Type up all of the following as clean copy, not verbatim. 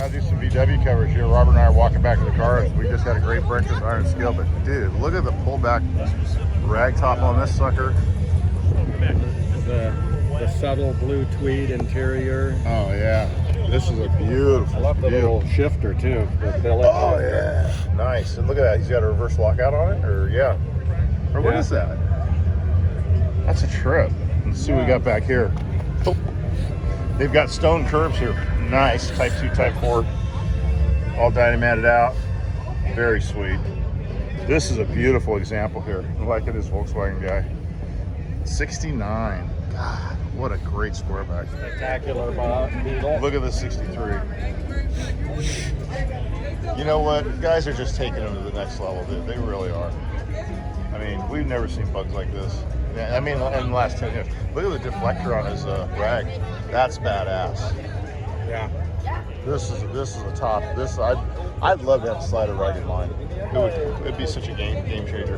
Now do some VW coverage here. Robert and I are walking back to the cars. We just had a great breakfast, iron scale, but dude, look at the pullback rag top on this sucker. The subtle blue tweed interior. Oh yeah, this is a beautiful. I love the little shifter too. Oh yeah, nice. And look at that. He's got a reverse lockout on it, or yeah. Or what is that? That's a trip. Let's see what we got back here. Oh. They've got stone curbs here. Nice. Type 2, Type 4. All dynamatted out. Very sweet. This is a beautiful example here. I like it, this Volkswagen guy. 69. God, what a great squareback. Spectacular Beetle. Look at the 63. You know what? Guys are just taking them to the next level, dude. They really are. I mean, we've never seen bugs like this. I mean, in the last 10 years. Look at the deflector on his rag. That's badass. Yeah. This is a top. I'd love to have a slider rag in mine. It'd be such a game changer.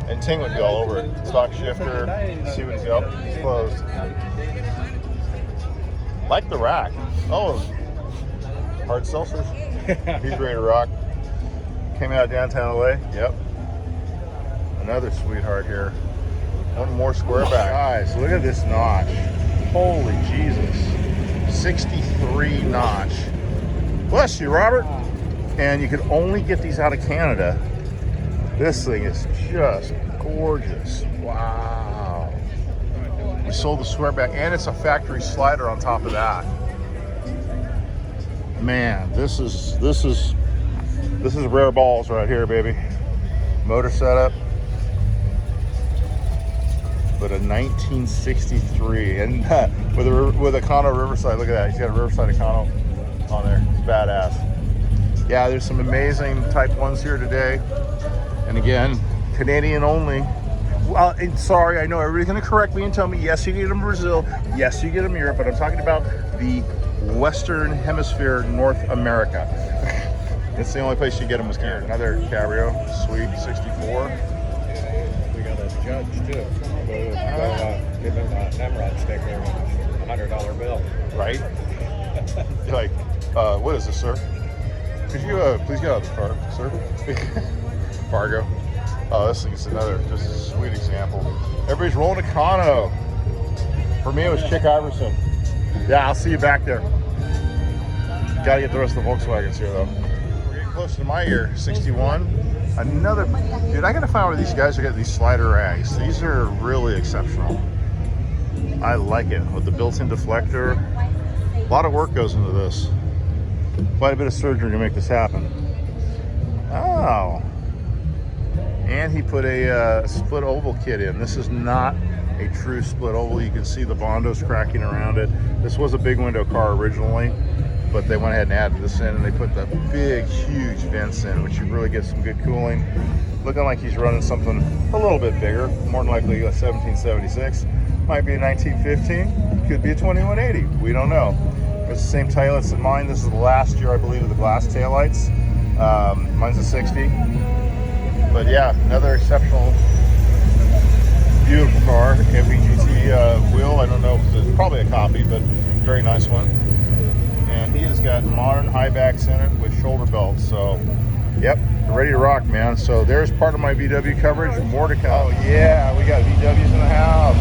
And Ting would be all over it. Stock shifter. See what he's got. He's closed. Like the rack. Oh, hard seltzers. He's ready to rock. Came out of downtown LA. Yep. Another sweetheart here. One more squareback. Guys, look at this notch. Holy Jesus. 63 notch. Bless you, Robert. And you can only get these out of Canada. This thing is just gorgeous. Wow. We sold the squareback, and it's a factory slider on top of that. Man, this is rare balls right here, baby. Motor setup. But a 1963, and with a Econo Riverside. Look at that. He's got a Riverside Econo on there. It's badass. Yeah, there's some amazing Type 1s here today. And again, Canadian only. Well, and sorry, I know everybody's going to correct me and tell me, yes, you get them in Brazil. Yes, you get them in Europe. But I'm talking about the Western Hemisphere, North America. It's the only place you get them was Canada. Another Cabrio, sweet 64. Judge too. Give him a Nemrod sticker and a $100 bill. Right? You're like, what is this, sir? Could you please get out of the car, sir? Fargo. Oh, this thing's another just a sweet example. Everybody's rolling a Econo. For me, it was Chick Iverson. Yeah, I'll see you back there. Gotta get the rest of the Volkswagens here, though. We're getting close to my year, 61. Another, dude, I gotta find out where these guys are getting these slider rags. These are really exceptional. I like it with the built-in deflector. A lot of work goes into this. Quite a bit of surgery to make this happen. Oh. And he put a split oval kit in. This is not a true split oval. You can see the Bondos cracking around it. This was a big window car originally, but they went ahead and added this in, and they put the big, huge vents in, which you really get some good cooling. Looking like he's running something a little bit bigger, more than likely a 1776. Might be a 1915, could be a 2180. We don't know. It's the same taillights in mine. This is the last year, I believe, of the glass taillights. Mine's a 60. But yeah, another exceptional, beautiful car. MVGT wheel. I don't know if it's probably a copy, but very nice one. And he has got modern high backs in it with shoulder belts. So, yep, ready to rock, man. So there's part of my VW coverage. More to come. Oh yeah, we got VWs in the house.